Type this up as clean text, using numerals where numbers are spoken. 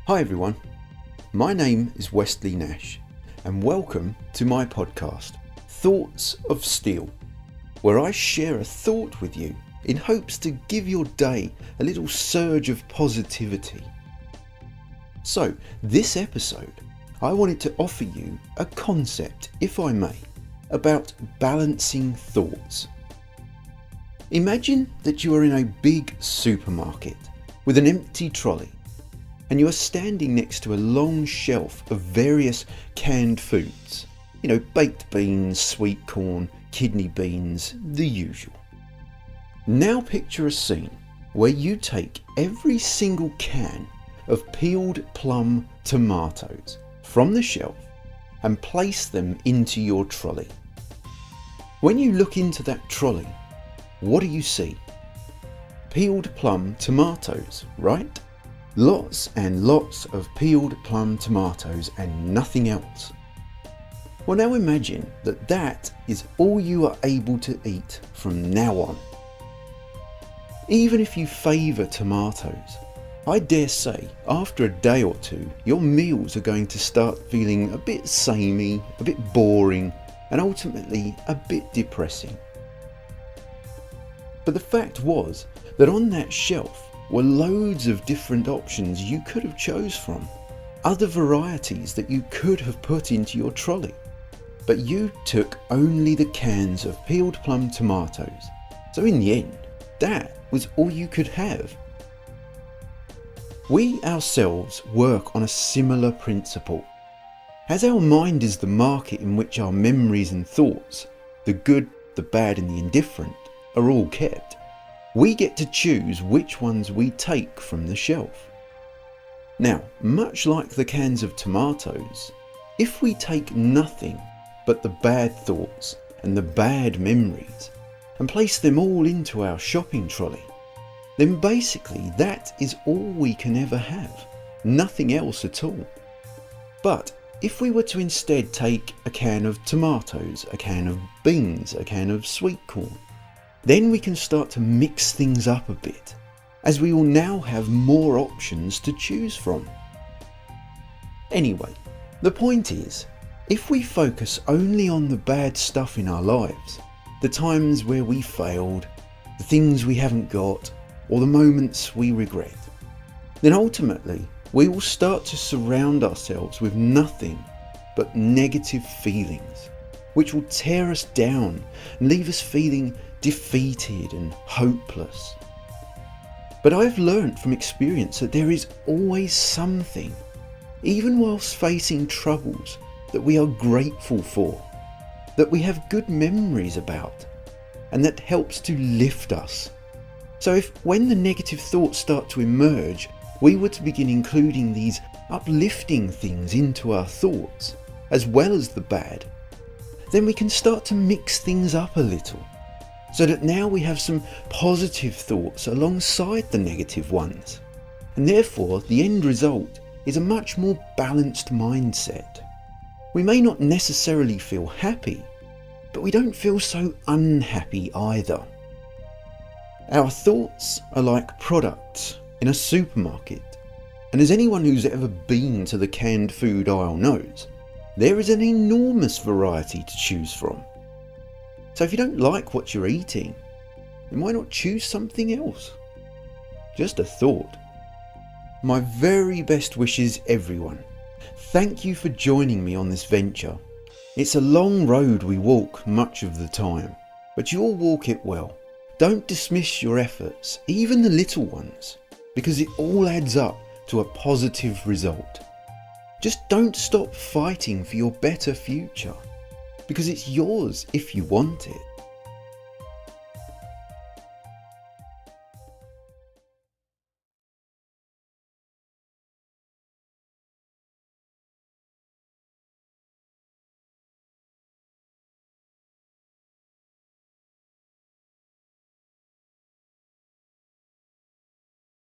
Hi everyone, my name is Wesley Nash and welcome to my podcast, Thoughts of Steel, where I share a thought with you in hopes to give your day a little surge of positivity. So, this episode, I wanted to offer you a concept, if I may, about balancing thoughts. Imagine that you are in a big supermarket with an empty trolley and you are standing next to a long shelf of various canned foods. Baked beans, sweet corn, kidney beans, the usual. Now picture a scene where you take every single can of peeled plum tomatoes from the shelf and place them into your trolley. When you look into that trolley, what do you see? Peeled plum tomatoes, right? Lots and lots of peeled plum tomatoes and nothing else. Well, now imagine that is all you are able to eat from now on. Even if you favour tomatoes, I dare say after a day or two your meals are going to start feeling a bit samey, a bit boring and ultimately a bit depressing. But the fact was that on that shelf were loads of different options you could have chose from, other varieties that you could have put into your trolley. But you took only the cans of peeled plum tomatoes, so in the end, that was all you could have. We ourselves work on a similar principle. As our mind is the market in which our memories and thoughts, the good, the bad and the indifferent, are all kept, we get to choose which ones we take from the shelf. Now, much like the cans of tomatoes, if we take nothing but the bad thoughts and the bad memories and place them all into our shopping trolley, then basically that is all we can ever have, nothing else at all. But if we were to instead take a can of tomatoes, a can of beans, a can of sweet corn, then we can start to mix things up a bit, as we will now have more options to choose from. Anyway, the point is, if we focus only on the bad stuff in our lives, the times where we failed, the things we haven't got, or the moments we regret, then ultimately we will start to surround ourselves with nothing but negative feelings, which will tear us down and leave us feeling defeated and hopeless. But I've learnt from experience that there is always something, even whilst facing troubles, that we are grateful for, that we have good memories about, and that helps to lift us. So if when the negative thoughts start to emerge, we were to begin including these uplifting things into our thoughts, as well as the bad, then we can start to mix things up a little, so that now we have some positive thoughts alongside the negative ones. And therefore, the end result is a much more balanced mindset. We may not necessarily feel happy, but we don't feel so unhappy either. Our thoughts are like products in a supermarket, and as anyone who's ever been to the canned food aisle knows, there is an enormous variety to choose from. So if you don't like what you're eating, then why not choose something else? Just a thought. My very best wishes, everyone. Thank you for joining me on this venture. It's a long road we walk much of the time, but you'll walk it well. Don't dismiss your efforts, even the little ones, because it all adds up to a positive result. Just don't stop fighting for your better future, because it's yours if you want it.